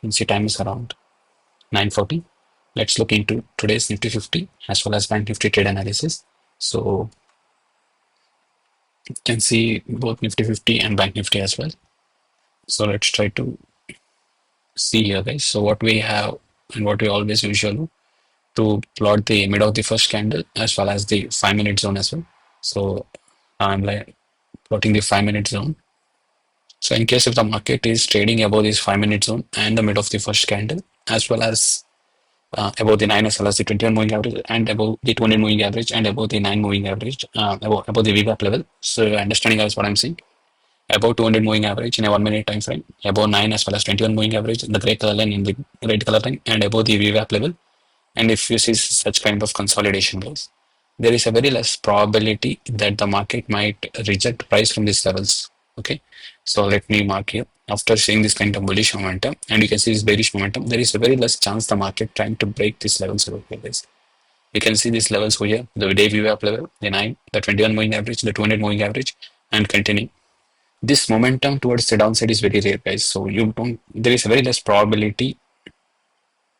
You can see time is around 9:40. Let's look into today's Nifty 50 as well as Bank Nifty trade analysis. So you can see both Nifty 50 and Bank Nifty as well. So let's try to see here, guys. So what we have and what we always usually to plot the mid of the first candle as well as the 5 minute zone as well. So I'm like plotting the 5 minute zone. So in case if the market is trading above this 5 minute zone and the mid of the first candle as well as above the 9 as well as the 21 moving average and above the 200 moving average and above the 9 moving average, above the VWAP level. So your understanding is what I'm saying. Above 200 moving average in a 1 minute time frame, above 9 as well as 21 moving average, the gray color line in the red color line, and above the VWAP level. And if you see such kind of consolidation goes, there is a very less probability that the market might reject price from these levels. Okay, so let me mark here. After seeing this kind of bullish momentum, and you can see this bearish momentum, there is a very less chance the market trying to break these levels over here, guys. You can see these levels over here, the day VWAP level, the 9, the 21 moving average, the 200 moving average, and continuing. This momentum towards the downside is very rare, guys. So you don't. There is a very less probability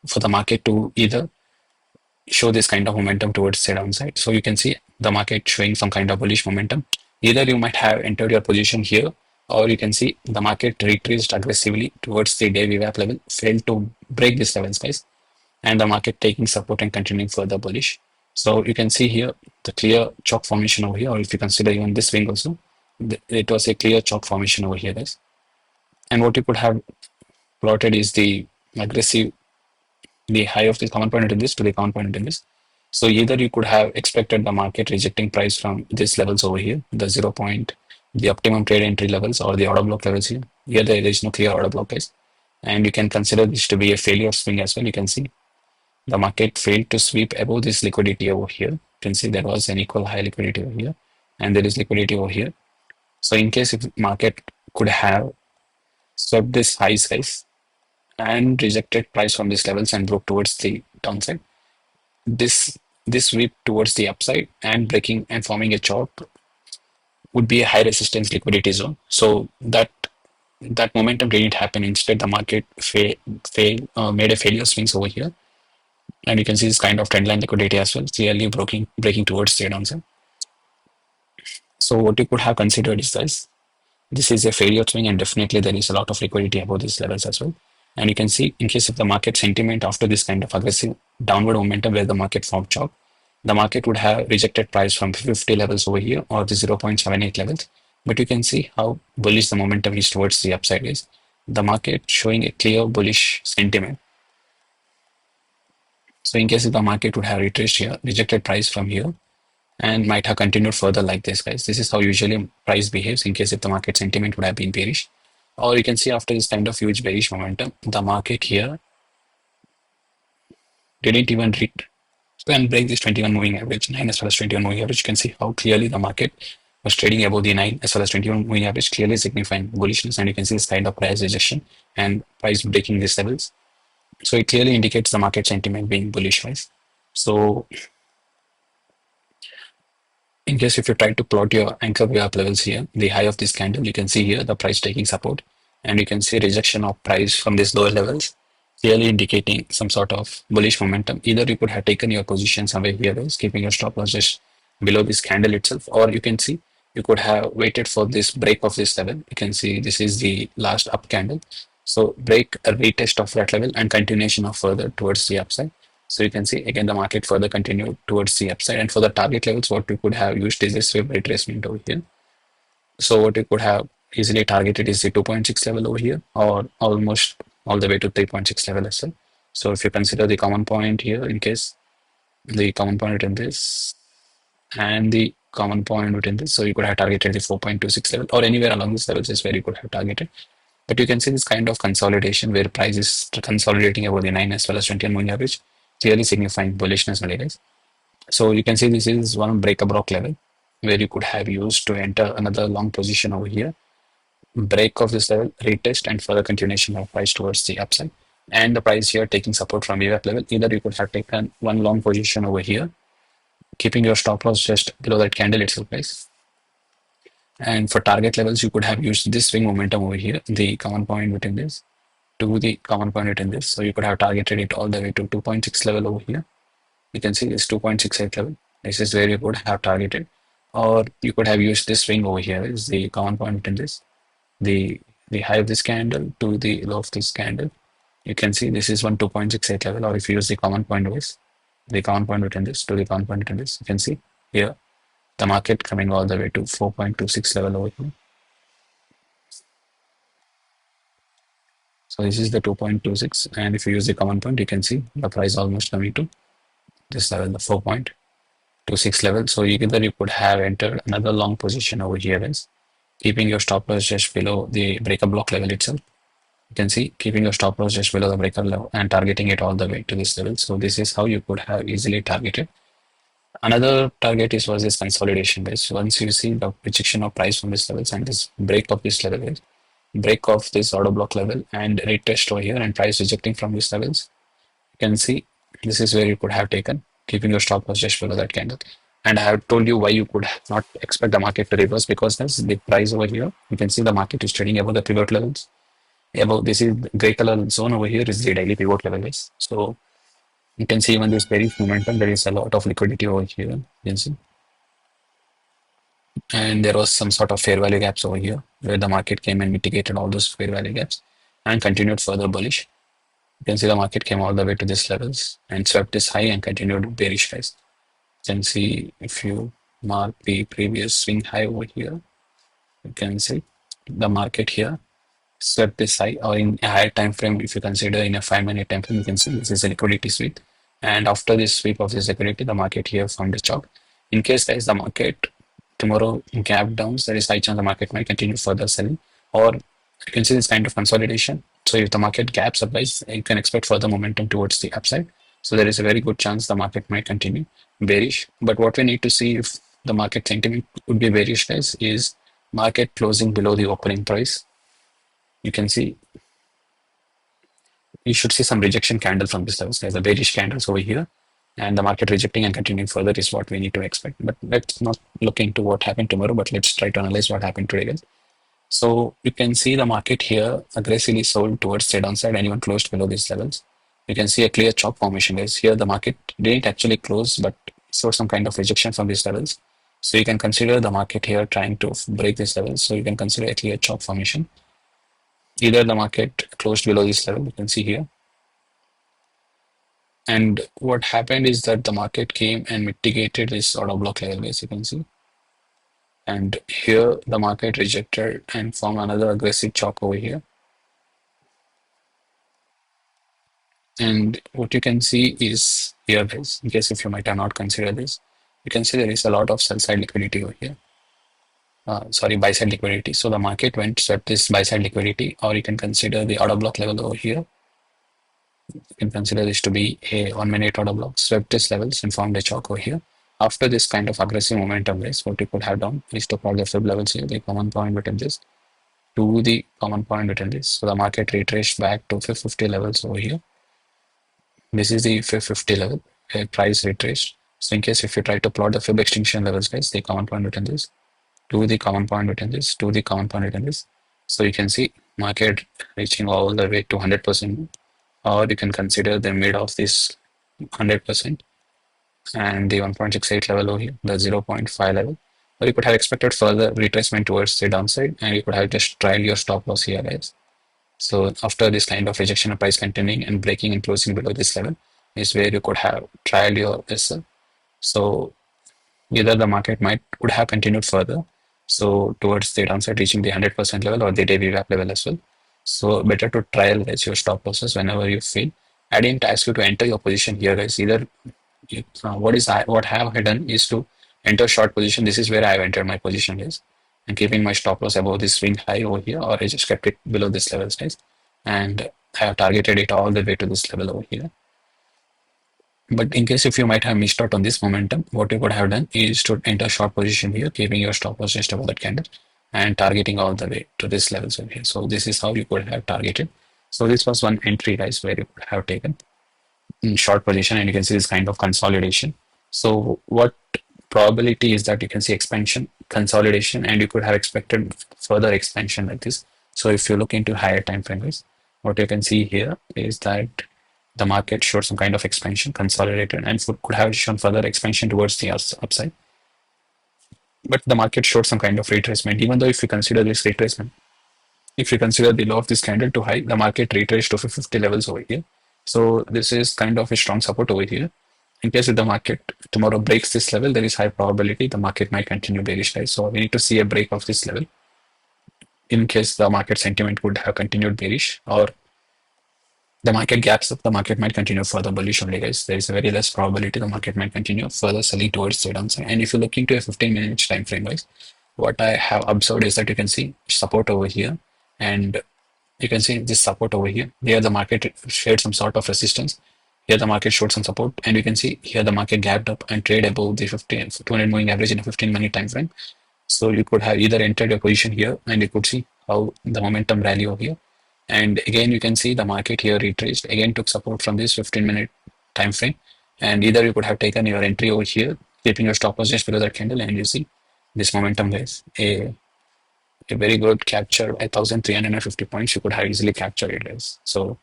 for the market to either show this kind of momentum towards the downside. So you can see the market showing some kind of bullish momentum. Either you might have entered your position here, or you can see the market retraced aggressively towards the day VWAP level, failed to break this levels, guys, and the market taking support and continuing further bullish. So you can see here the clear chalk formation over here, or if you consider even this swing also, it was a clear chalk formation over here, guys. And what you could have plotted is the aggressive, the high of the common point in this to the common point in this. So either you could have expected the market rejecting price from these levels over here, the 0 point, the optimum trade entry levels or the order block levels here. Here there is no clear order block, guys. And you can consider this to be a failure swing as well. You can see the market failed to sweep above this liquidity over here. You can see there was an equal high liquidity over here, and there is liquidity over here. So in case if market could have swept this highs, guys, and rejected price from these levels and broke towards the downside, this sweep towards the upside and breaking and forming a chart would be a high resistance liquidity zone. So that momentum didn't happen. Instead, the market made a failure swings over here, and you can see this kind of trend line liquidity as well, clearly breaking towards the downside. So what you could have considered is this is a failure swing, and definitely there is a lot of liquidity above these levels as well. And you can see in case of the market sentiment after this kind of aggressive downward momentum where the market formed chalk, the market would have rejected price from 50 levels over here or the 0.78 levels. But you can see how bullish the momentum is towards the upside is. The market showing a clear bullish sentiment. So in case if the market would have retraced here, rejected price from here, and might have continued further like this, guys. This is how usually price behaves in case if the market sentiment would have been bearish. Or you can see after this kind of huge bearish momentum, the market here didn't even reach and break this 21 moving average, 9 as well as 21 moving average. You can see how clearly the market was trading above the 9 as well as 21 moving average, clearly signifying bullishness. And you can see this kind of price rejection and price breaking these levels. So it clearly indicates the market sentiment being bullish wise. So in case if you try to plot your anchor VWAP levels here, the high of this candle, you can see here the price taking support, and you can see rejection of price from these lower levels, clearly indicating some sort of bullish momentum. Either you could have taken your position somewhere here, guys, keeping your stop loss just below this candle itself, or you can see you could have waited for this break of this level. You can see this is the last up candle. So break a retest of that level and continuation of further towards the upside. So you can see again the market further continued towards the upside. And for the target levels, what we could have used is a sweep retracement over here. So what we could have easily targeted is the 2.6 level over here, or almost all the way to 3.6 level as well. So if you consider the common point here, in case the common point within this and the common point within this, so you could have targeted the 4.26 level or anywhere along these levels is where you could have targeted. But you can see this kind of consolidation where price is consolidating over the 9 as well as 21 moving average, clearly signifying bullishness nowadays. So you can see this is one break block level where you could have used to enter another long position over here, break of this level, retest, and further continuation of price towards the upside. And the price here taking support from VWAP level. Either you could have taken one long position over here, keeping your stop loss just below that candle itself, guys. And for target levels, you could have used this swing momentum over here, the common point within this, to the common point within this. So you could have targeted it all the way to 2.6 level over here. You can see this 2.68 level. This is where you could have targeted, or you could have used this swing over here is the common point within this. The high of this candle to the low of this candle. You can see this is one 2.68 level, or if you use the common point wise, the common point within this to the common point within this, you can see here the market coming all the way to 4.26 level over here. So this is the 2.26, and if you use the common point, you can see the price almost coming to this level, the 4.26 level. So either you could have entered another long position over here, guys, keeping your stop loss just below the breaker block level itself. You can see keeping your stop loss just below the breaker level and targeting it all the way to this level. So this is how you could have easily targeted. Another target is was this consolidation base. Once you see the rejection of price from this levels and this break of this level, break of this order block level and retest over here and price rejecting from these levels, you can see this is where you could have taken, keeping your stop loss just below that candle. And I have told you why you could not expect the market to reverse, because there's the price over here. You can see the market is trading above the pivot levels. Above this is the gray color zone over here is the daily pivot level base. So you can see even this bearish momentum, there is a lot of liquidity over here. You can see. And there was some sort of fair value gaps over here where the market came and mitigated all those fair value gaps and continued further bullish. You can see the market came all the way to these levels and swept this high and continued bearish rise. You can see if you mark the previous swing high over here, you can see the market here swept this high, or in a higher time frame, if you consider in a 5-minute time frame, you can see this is a liquidity sweep. And after this sweep of this liquidity, the market here found a chop. In case guys the market tomorrow gap downs, there is high chance the market might continue further selling, or you can see this kind of consolidation. So if the market gaps up, guys, you can expect further momentum towards the upside. So there is a very good chance the market might continue bearish. But what we need to see if the market sentiment would be bearish, guys, is market closing below the opening price. You can see you should see some rejection candle from this levels. There's a bearish candles over here, and the market rejecting and continuing further is what we need to expect. But let's not look into what happened tomorrow, but let's try to analyze what happened today, guys. So you can see the market here aggressively sold towards the downside and even closed below these levels. You can see a clear chop formation, guys. Here the market didn't actually close, but saw some kind of rejection from these levels. So you can consider the market here trying to break these levels. So you can consider a clear chop formation. Either the market closed below this level, you can see here. And what happened is that the market came and mitigated this order block level, as you can see. And here the market rejected and formed another aggressive chop over here. And what you can see is here, guys, in case if you might have not considered this, you can see there is a lot of sell side liquidity over here. Sorry, buy side liquidity. So the market went swept this buy side liquidity, or you can consider the order block level over here. You can consider this to be a 1-minute order block, swept this levels and formed a chalk over here. After this kind of aggressive momentum raise, what you could have done is to plot the fib levels here, the common point between this to the common point between this. So the market retraced back to 550 levels over here. This is the 550 level where price retraced. So in case if you try to plot the fib extinction levels, guys, the common point between this to the common point between this to the common point between this. So you can see market reaching all the way to 100%, or you can consider the mid of this 100% and the 1.68 level over here, the 0.5 level. Or you could have expected further retracement towards the downside, and you could have just tried your stop loss here, guys. So after this kind of rejection of price continuing and breaking and closing below this level is where you could have tried your SL. So either the market would have continued further, so towards the downside reaching the 100% level or the day VWAP level as well. So better to trial guys your stop losses whenever you feel. I didn't ask you to enter your position here, guys. Either what I have done is to enter short position. This is where I have entered my position, guys, and keeping my stop loss above this swing high over here, or I just kept it below this level, guys, and I have targeted it all the way to this level over here. But in case if you might have missed out on this momentum, what you could have done is to enter short position here, keeping your stop loss just above that candle and targeting all the way to this levels over here. So this is how you could have targeted. So this was one entry, guys, where you could have taken in short position, and you can see this kind of consolidation. So what probability is that you can see expansion, consolidation, and you could have expected further expansion like this. So if you look into higher time frames, what you can see here is that the market showed some kind of expansion, consolidated, and could have shown further expansion towards the upside. But the market showed some kind of retracement, even though if you consider this retracement, if you consider the low of this candle to high, the market retraced to 50 levels over here. So this is kind of a strong support over here. In case if the market tomorrow breaks this level, there is high probability the market might continue bearish, right? So we need to see a break of this level in case the market sentiment would have continued bearish, or the market gaps up, the market might continue further bullish only, guys. There is a very less probability the market might continue further selling towards the downside. And if you look into a 15-minute time frame, guys, what I have observed is that you can see support over here, and you can see this support over here. Here the market shared some sort of resistance. Here the market showed some support, and you can see here the market gapped up and trade above the 200 moving average in a 15-minute time frame. So you could have either entered your position here, and you could see how the momentum rally over here. And again, you can see the market here retraced, again took support from this 15-minute time frame. And either you could have taken your entry over here, keeping your stop loss just below that candle, and you see this momentum, guys. A very good capture, 1,350 points. You could have easily captured it, guys. So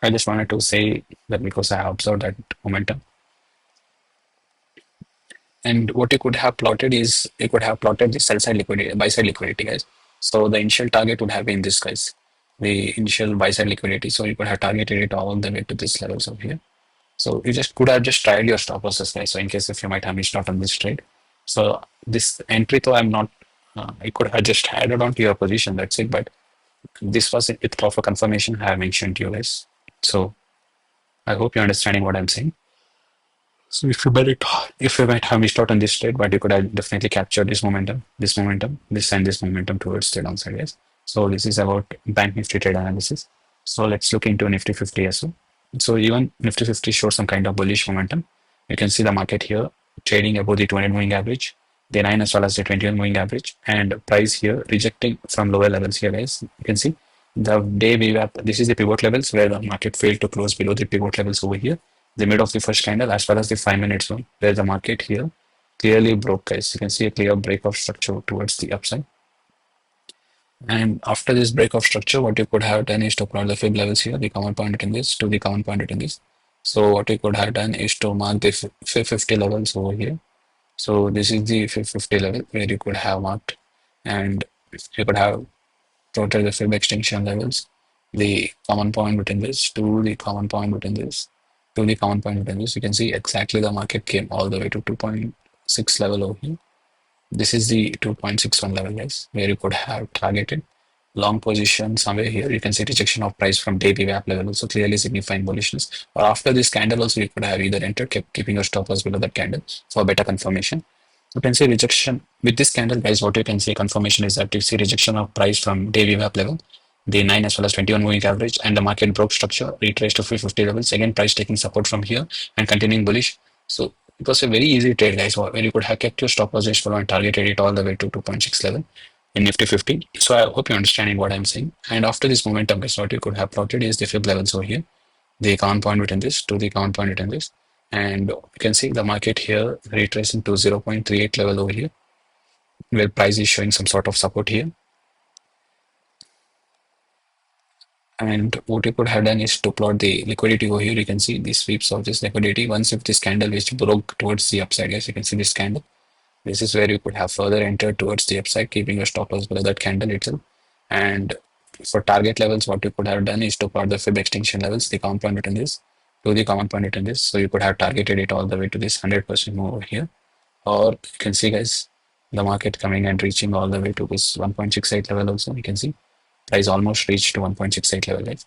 I just wanted to say that because I observed that momentum. And what you could have plotted is you could have plotted the sell side liquidity, buy side liquidity, guys. So the initial target would have been this, guys, the initial buy side liquidity. So you could have targeted it all the way to this levels over here. So you just could have just tried your stop losses, guys. So in case if you might have missed out on this trade. So this entry, though I'm not, I could have just added on to your position. That's it. But this was it with proper confirmation I have mentioned to you guys. So I hope you're understanding what I'm saying. So if you might have missed out on this trade, but you could have definitely captured this momentum, and this momentum towards the downside, yes. So this is about Bank Nifty trade analysis. So let's look into Nifty 50 as well. So even Nifty 50 shows some kind of bullish momentum. You can see the market here trading above the 200 moving average, the 9 as well as the 21 moving average, and price here rejecting from lower levels here, guys. You can see the day VWAP. This is the pivot levels where the market failed to close below the pivot levels over here, the mid of the first candle as well as the 5 minute zone, where the market here clearly broke, guys. You can see a clear break of structure towards the upside. And after this break of structure, what you could have done is to plot the fib levels here, the common point in this to the common point in this. So what you could have done is to mark the fib 50 levels over here. So this is the fib 50 level where you could have marked, and you could have plotted the fib extension levels, the common point between this to the common point between this to the common point between this. You can see exactly the market came all the way to 2.6 level over here. This is the 2.61 level, guys, where you could have targeted long position somewhere here. You can see rejection of price from day VWAP level, also clearly signifying bullishness. Or after this candle, also you could have either entered, kept keeping your stop loss below that candle for better confirmation. You can see rejection with this candle, guys. What you can see confirmation is that you see rejection of price from day VWAP level, the 9 as well as 21 moving average, and the market broke structure, retraced to 350 levels. Again, price taking support from here and continuing bullish. So it was a very easy trade, guys, where you could have kept your stop loss just below and targeted it all the way to 2.6 level in Nifty 50. So I hope you're understanding what I'm saying. And after this momentum, guys, what you could have plotted is the fib levels over here, the common point between this to the common point between this. And you can see the market here retracing to 0.38 level over here, where price is showing some sort of support here. And what you could have done is to plot the liquidity over here. You can see the sweeps of this liquidity. Once if this candle which broke towards the upside, guys, you can see this candle. This is where you could have further entered towards the upside, keeping your stop loss below that candle itself. And for target levels, what you could have done is to plot the fib extinction levels, the common point between this to the common point between this. So you could have targeted it all the way to this 100% move over here. Or you can see, guys, the market coming and reaching all the way to this 1.68 level also. You can see price almost reached to 1.68 level, guys.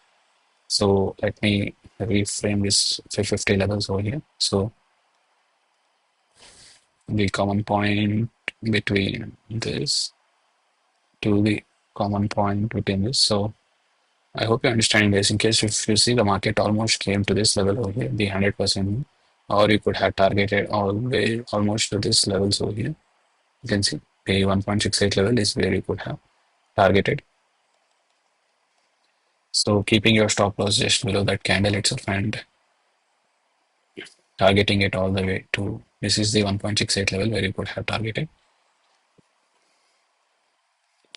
So let me reframe this 550 levels over here. So the common point between this to the common point between this. So I hope you're understanding this. In case if you see the market almost came to this level over here, the 100%, or you could have targeted all the way almost to this levels over here. You can see the 1.68 level is where you could have targeted. So keeping your stop loss just below that candle itself and targeting it all the way to this is the 1.68 level where you could have targeted.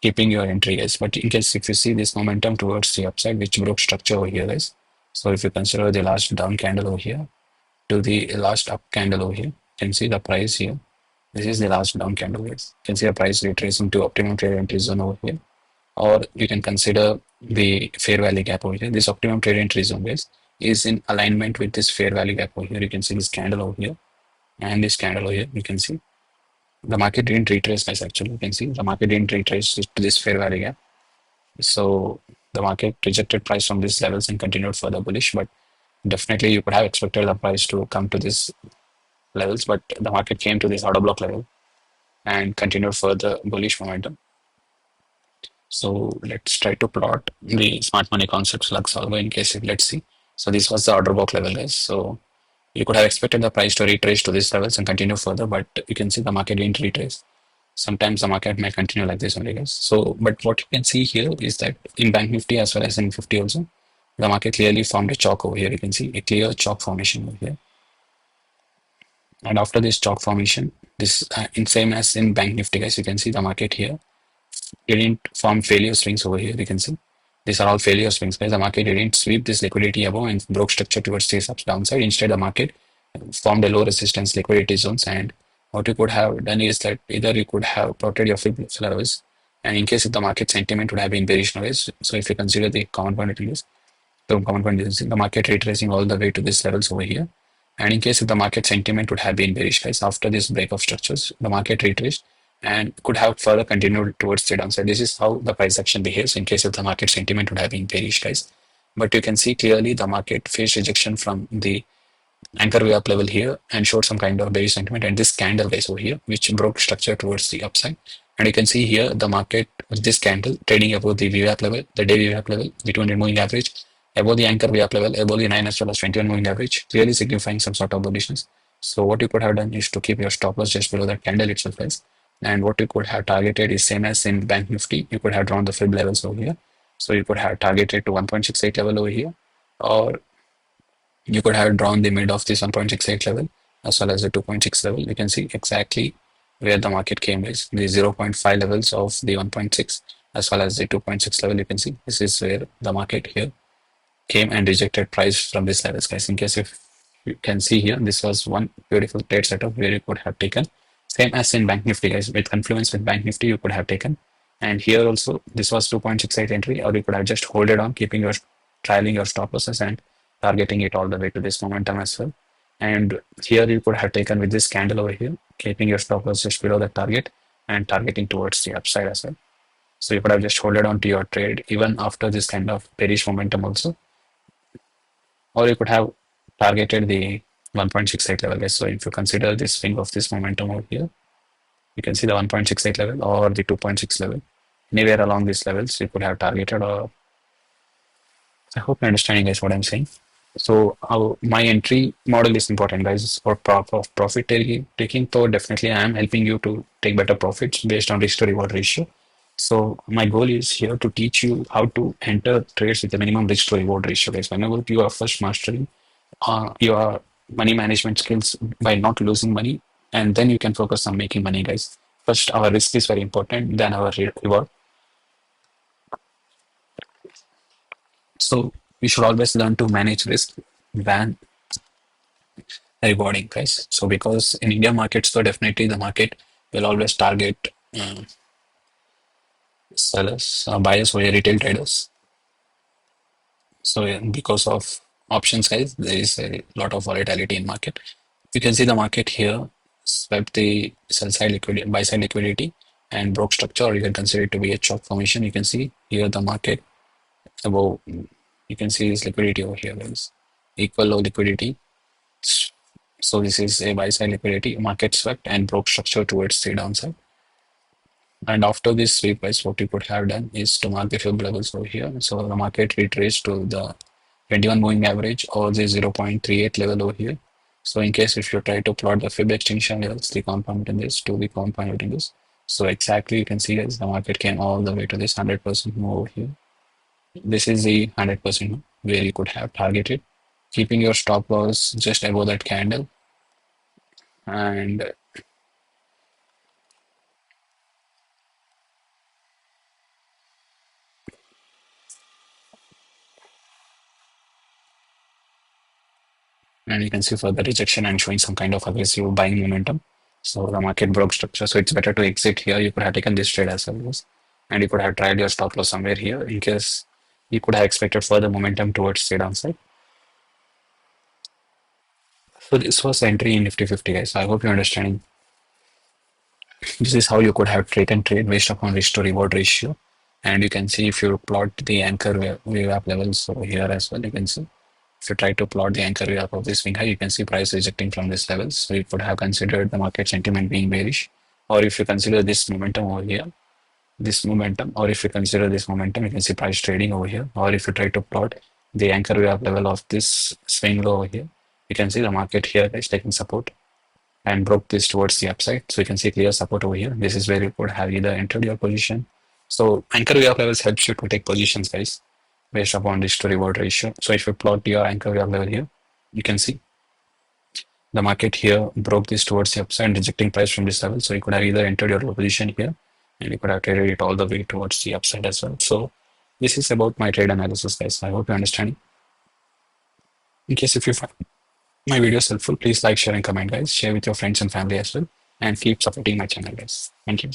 keeping your entry, guys. But in case if you see this momentum towards the upside, which broke structure over here, guys. So if you consider the last down candle over here to the last up candle over here, you can see the price here. This is the last down candle, guys. You can see the price retracing to optimum trade entry zone over here. Or you can consider the fair value gap over here. This optimum trade entry zone, guys, is in alignment with this fair value gap over here. You can see this candle over here and this candle over here. You can see the market didn't retrace, guys. Actually, you can see the market didn't retrace to this fair value gap. So the market rejected price from these levels and continued further bullish. But definitely, you could have expected the price to come to these levels, but the market came to this order block level and continued further bullish momentum. So let's try to plot the smart money concepts Lux Algo in case if let's see. So this was the order block level, guys. So you could have expected the price to retrace to these levels and continue further, but you can see the market didn't retrace. Sometimes the market may continue like this only, guys. So, but what you can see here is that in Bank Nifty as well as in 50 also, the market clearly formed a chalk over here. You can see a clear chalk formation over here. And after this chalk formation, this in same as in Bank Nifty, guys, you can see the market here didn't form failure swings over here. You can see these are all failure swings, guys. The market didn't sweep this liquidity above and broke structure towards this downside. Instead, the market formed a low resistance liquidity zones. And what you could have done is that either you could have plotted your fib levels, and in case if the market sentiment would have been bearish noise. So if you consider the common point it is, the common point is the market retracing all the way to these levels over here. And in case if the market sentiment would have been bearish, guys, after this break of structures, the market retraced and could have further continued towards the downside. This is how the price action behaves in case if the market sentiment would have been bearish, guys. But you can see clearly the market faced rejection from the anchor way up level here and showed some kind of bearish sentiment, and this candle guys over here which broke structure towards the upside. And you can see here the market with this candle trading above the VWAP level, the day VWAP level, the 200 moving average, above the anchor VWAP level, above the 9 as well as 21 moving average, clearly signifying some sort of bullishness. So what you could have done is to keep your stop loss just below that candle itself, guys. And what you could have targeted is same as in Bank Nifty. You could have drawn the fib levels over here. So you could have targeted to 1.68 level over here, or you could have drawn the mid of this 1.68 level as well as the 2.6 level. You can see exactly where the market came is the 0.5 levels of the 1.6 as well as the 2.6 level. You can see this is where the market here came and rejected price from this levels, guys. In case if you can see here, this was one beautiful trade setup where you could have taken same as in Bank Nifty, guys. With confluence with Bank Nifty, you could have taken. And here also, this was 2.68 entry, or you could have just hold it on, keeping your trialing your stop losses and targeting it all the way to this momentum as well. And here you could have taken with this candle over here, keeping your stop loss just below the target and targeting towards the upside as well. So you could have just hold it on to your trade even after this kind of bearish momentum also, or you could have targeted the 1.68 level, guys. So if you consider this swing of this momentum over here, you can see the 1.68 level or the 2.6 level. Anywhere along these levels, you could have targeted. Or I hope you're understanding, guys, what I'm saying. So my entry model is important, guys, for profit taking. So definitely, I am helping you to take better profits based on risk to reward ratio. So my goal is here to teach you how to enter trades with a minimum risk to reward ratio, guys. Whenever you are first mastering your money management skills by not losing money, and then you can focus on making money, guys. First, our risk is very important, then our reward. So we should always learn to manage risk than rewarding, guys. So because in India market, so definitely the market will always target sellers, buyers, or retail traders. So yeah, because of options, guys, there is a lot of volatility in market. You can see the market here swept the sell side liquidity, buy side liquidity, and broke structure, or you can consider it to be a chalk formation. You can see here the market above. You can see this liquidity over here, guys. Equal low liquidity. So this is a buy side liquidity. Market swept and broke structure towards the downside. And after this sweep, guys, what you could have done is to mark the fib levels over here. So the market retraced to the 21 moving average or the 0.38 level over here. So in case if you try to plot the fib extinction levels, the compound in this to the compound in this. So exactly you can see as the market came all the way to this 100% move over here. This is the 100% where you could have targeted, keeping your stop loss just above that candle. And And you can see further rejection and showing some kind of aggressive buying momentum. So the market broke structure. So it's better to exit here. You could have taken this trade as well, guys. And you could have tried your stop loss somewhere here in case you could have expected further momentum towards the downside. So this was entry in Nifty 50, guys. I hope you're understanding. This is how you could have taken trade based upon risk to reward ratio. And you can see if you plot the anchor wave up levels over here as well, you can see. If you try to plot the anchor wave up of this swing high, you can see price rejecting from this level. So you could have considered the market sentiment being bearish. Or if you consider this momentum over here, this momentum, or if you consider this momentum, you can see price trading over here. Or if you try to plot the anchor wave up level of this swing low over here, you can see the market here is taking support and broke this towards the upside. So you can see clear support over here. This is where you could have either entered your position. So anchor wave levels helps you to take positions, guys, based upon risk to reward ratio. So if you plot your anchor wave level here, you can see the market here broke this towards the upside, rejecting price from this level. So you could have either entered your position here and you could have traded it all the way towards the upside as well. So this is about my trade analysis, guys. I hope you're understanding. In case if you find my videos helpful, please like, share, and comment, guys. Share with your friends and family as well. And keep supporting my channel, guys. Thank you.